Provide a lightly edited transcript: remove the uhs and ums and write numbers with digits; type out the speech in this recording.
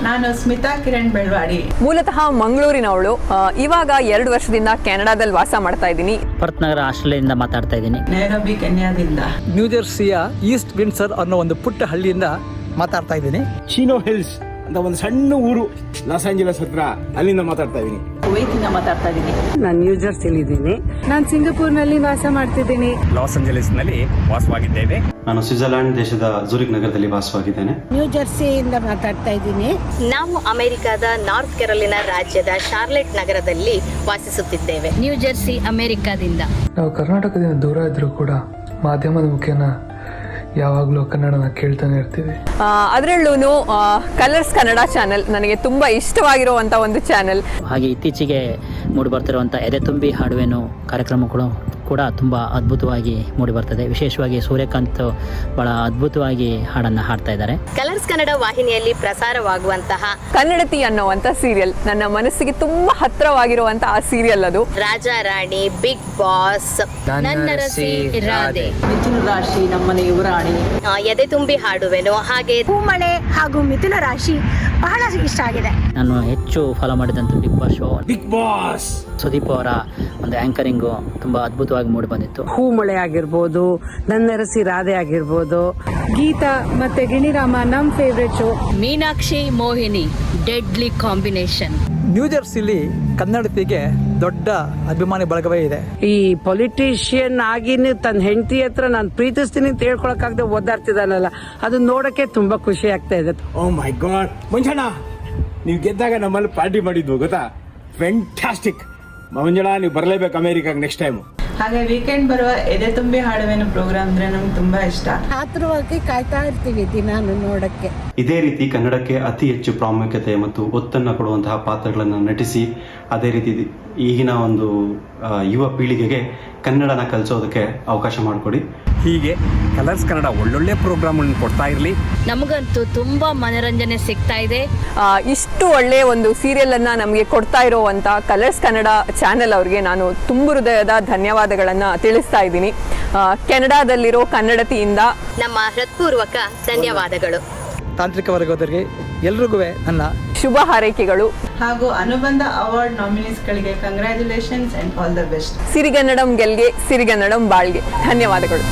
ನಾನು ಸ್ಮಿತಾ ಕಿರಣ್ ಬೆಳವಾಡಿ. ಮೂಲತಃ ಮಂಗಳೂರಿನವಳು. ಇವಾಗ 2 ವರ್ಷದಿಂದ ಕೆನಡಾದಲ್ಲಿ ವಾಸ ಮಾಡ್ತಾ ಇದ್ದೀನಿ. ಪರ್ತ್ ನಗರ ಆಸ್ಟ್ರೇಲಿಯಾದಿಂದ ಮಾತಾಡ್ತಾ ಇದ್ದೀನಿ. ನೈರೋಬಿ ಕೆನ್ಯಾದಿಂದ. ನ್ಯೂ ಜೆರ್ಸಿಯ ಈಸ್ಟ್ ವಿಂಡ್ಸರ್ ಅನ್ನೋ ಒಂದು ಪುಟ್ಟ ಹಳ್ಳಿಯಿಂದ ಮಾತಾಡ್ತಾ ಇದ್ದೀನಿ. ಚಿನೋ ಹಿಲ್ಸ್ ಅಂತ ಒಂದು ಸಣ್ಣ ಊರು ಲಾಸ್ ಏಂಜಲಸ್ ಹತ್ರ, ಅಲ್ಲಿಂದ ಮಾತಾಡ್ತಾ ಇದ್ದೀನಿ. ಕುವೈತಿಂದ ಮಾತಾಡ್ತಾ ಇದ್ದೀನಿ. ನಾನು ನ್ಯೂ ಜೆರ್ಸಿಲಿ ಇದ್ದೀನಿ. ನಾನು ಸಿಂಗಪೂರ್ನಲ್ಲಿ ವಾಸ ಮಾಡ್ತಿದ್ದೀನಿ. ಲಾಸ್ ಏಂಜಲೀಸ್ ನಲ್ಲಿ ವಾಸವಾಗಿದ್ದೇವೆ. ನಾನು ಸ್ವಿಟ್ಜರ್ಲ್ಯಾಂಡ್ ದೇಶದ ಜೂರಿಕ್ ನಗರದಲ್ಲಿ ವಾಸವಾಗಿದ್ದೇನೆ. ನ್ಯೂ ಜೆರ್ಸಿಯಿಂದ ಮಾತಾಡ್ತಾ ಇದ್ದೀನಿ. ನಾವು ಅಮೆರಿಕದ ನಾರ್ತ್ ಕೆರೋಲಿನಾ ರಾಜ್ಯದ ಶಾರ್ಲೆಟ್ ನಗರದಲ್ಲಿ ವಾಸಿಸುತ್ತಿದ್ದೇವೆ. New Jersey ಅಮೆರಿಕಾದಿಂದ. ನಾವು ಕರ್ನಾಟಕದಿಂದ ದೂರ ಇದ್ರೂ ಕೂಡ ಮಾಧ್ಯಮದ ಮುಖೇನ ಯಾವಾಗಲೂ ಕನ್ನಡನ ಕೇಳ್ತಾನೆ ಇರ್ತೀವಿ. ಅದರಲ್ಲೂ ಕಲರ್ಸ್ ಕನ್ನಡ ಚಾನೆಲ್ ನನಗೆ ತುಂಬ ಇಷ್ಟವಾಗಿರುವಂಥ ಒಂದು ಚಾನೆಲ್. ಹಾಗೆ ಇತ್ತೀಚೆಗೆ ಮೂಡಿ ಬರ್ತಿರುವಂಥ ಎದೆ ತುಂಬಿ ಹಾಡುವೆನು ಕಾರ್ಯಕ್ರಮಗಳು ಕೂಡ ತುಂಬ ಅದ್ಭುತವಾಗಿ ಮೂಡಿ ಬರ್ತದೆ. ವಿಶೇಷವಾಗಿ ಸೂರ್ಯಕಾಂತ್ ಬಹಳ ಅದ್ಭುತವಾಗಿ ಹಾಡನ್ನು ಹಾಡ್ತಾ ಇದ್ದಾರೆ. ಕಲರ್ಸ್ ಕನ್ನಡ ವಾಹಿನಿಯಲ್ಲಿ ಪ್ರಸಾರವಾಗುವಂತಹ ಕನ್ನಡತಿ ಅನ್ನುವಂಥ ಸೀರಿಯಲ್ ನನ್ನ ಮನಸ್ಸಿಗೆ ತುಂಬ ಹತ್ತಿರವಾಗಿರುವಂಥ ಆ ಸೀರಿಯಲ್ ಅದು. ರಾಜ ರಾಣಿ, ಬಿಗ್ ಬಾಸ್, ನನ್ನ ರಸಿ ರಾಧೆ, ಮಿಥುನ ರಾಶಿ, ನಮ್ಮನೆ ಯುವರಾಣಿ, ಎದೆ ತುಂಬಿ ಹಾಡುವೆನು, ಹಾಗೆ ಹೂಮಳೆ ಹಾಗೂ ಮಿಥುನ ರಾಶಿ ಬಹಳ ಇಷ್ಟ ಆಗಿದೆ. ನಾನು ಹೆಚ್ಚು ಫಾಲೋ ಮಾಡಿದಂಥ Big Boss show, Big Boss Sudeep ಅವರ ಒಂದು ಆಂಕರಿಂಗು ತುಂಬ ಅದ್ಭುತವಾಗಿ ಮೂಡಿ ಬಂದಿತ್ತು. ಹೂಮಳೆ ಆಗಿರ್ಬೋದು, ನನ್ನ ರಸಿ ರಾಧೆ ಆಗಿರ್ಬೋದು, ಗೀತಾ ಮತ್ತೆ ಗಿಣಿರಾಮ ನಮ್ favourite show. Meenakshi Mohini, deadly combination. New ಜೆರ್ಸಿಲಿ ಕನ್ನಡತಿಗೆ ದೊಡ್ಡ ಅಭಿಮಾನಿ ಬಳಗವೇ ಇದೆ. ಈ ಪೊಲಿಟಿಷಿಯನ್ ಆಗಿನ ತನ್ನ ಹೆಂಡತಿ ಹತ್ರ ನಾನು ಪ್ರೀತಿಸ್ತೀನಿ ಅಂತ ಹೇಳ್ಕೊಳಕ್ಕಾಗದೆ ಓದಾಡ್ತಿದ್ದಾನಲ್ಲ, ಅದು ನೋಡಕ್ಕೆ ತುಂಬಾ ಖುಷಿ ಆಗ್ತಾ ಇದೆ. ಓ ಮೈ ಗಾಡ್ ಮಂಜಣ್ಣ, ನೀವು ಗೆದ್ದಾಗ ನಮ್ಮಲ್ಲಿ ಪಾರ್ಟಿ ಮಾಡಿದ್ವು ಗೊತ್ತಾ? ಫ್ಯಾಂಟಾಸ್ಟಿಕ್ ಮಂಜಣ್ಣ, ನೀವು ಬರಲೇಬೇಕು ಅಮೆರಿಕಾಗೆ ನೆಕ್ಸ್ಟ್ ಟೈಮ್. ಹಾಗೆ ವೀಕೆಂಡ್ ಬರುವ ಎದೆ ತುಂಬಿ ಹಾಡುವೆನು ಪ್ರೋಗ್ರಾಮ್ ಅಂದ್ರೆ ನಮ್ಗೆ ತುಂಬಾ ಇಷ್ಟ. ಆತುರವಾಗಿ ಕಾಯ್ತಾ ಇರ್ತೀವಿ ದಿನಾನು ನೋಡಕ್ಕೆ. ಇದೇ ರೀತಿ ಕನ್ನಡಕ್ಕೆ ಅತಿ ಹೆಚ್ಚು ಪ್ರಾಮುಖ್ಯತೆ ಮತ್ತು ಒತ್ತನ್ನು ಕೊಡುವಂತಹ ಪಾತ್ರಗಳನ್ನು ನಟಿಸಿ, ಅದೇ ರೀತಿ ಈಗಿನ ಒಂದು ಯುವ ಪೀಳಿಗೆಗೆ ಕನ್ನಡನ ಕಲಿಸೋದಕ್ಕೆ ಅವಕಾಶ ಮಾಡಿಕೊಡಿ. ಹೀಗೆ ಕಲರ್ಸ್ ಕನ್ನಡ ಒಳ್ಳೊಳ್ಳೆ ಪ್ರೋಗ್ರಾಮ್ಗಳನ್ನು ಕೊಡ್ತಾ ಇರಲಿ. ನಮಗಂತೂ ತುಂಬಾ ಮನೋರಂಜನೆ ಸಿಗ್ತಾ ಇದೆ. ಇಷ್ಟು ಒಳ್ಳೆಯ ಒಂದು ಸೀರಿಯಲನ್ನು ನಮಗೆ ಕೊಡ್ತಾ ಇರುವಂಥ ಕಲರ್ಸ್ ಕನ್ನಡ ಚಾನೆಲ್ ಅವ್ರಿಗೆ ನಾನು ತುಂಬ ಹೃದಯದ ಧನ್ಯವಾದಗಳನ್ನು ತಿಳಿಸ್ತಾ ಇದ್ದೀನಿ. ಕೆನಡಾದಲ್ಲಿರೋ ಕನ್ನಡತಿಯಿಂದ ನಮ್ಮ ಹೃತ್ಪೂರ್ವಕ ಧನ್ಯವಾದಗಳು. ತಾಂತ್ರಿಕ ವರ್ಗದವರಿಗೆ ಎಲ್ರಿಗೂ ನನ್ನ ಶುಭ ಹಾರೈಕೆಗಳು. ಹಾಗೂ ಅನುಬಂಧ ಅವಾರ್ಡ್ ನಾಮಿನೀಸ್ಗಳಿಗೆ congratulations and all the best. ಸಿರಿಗನ್ನಡಂ ಗೆಲ್ಗೆ, ಸಿರಿಗನ್ನಡಂ ಬಾಳ್ಗೆ. ಧನ್ಯವಾದಗಳು.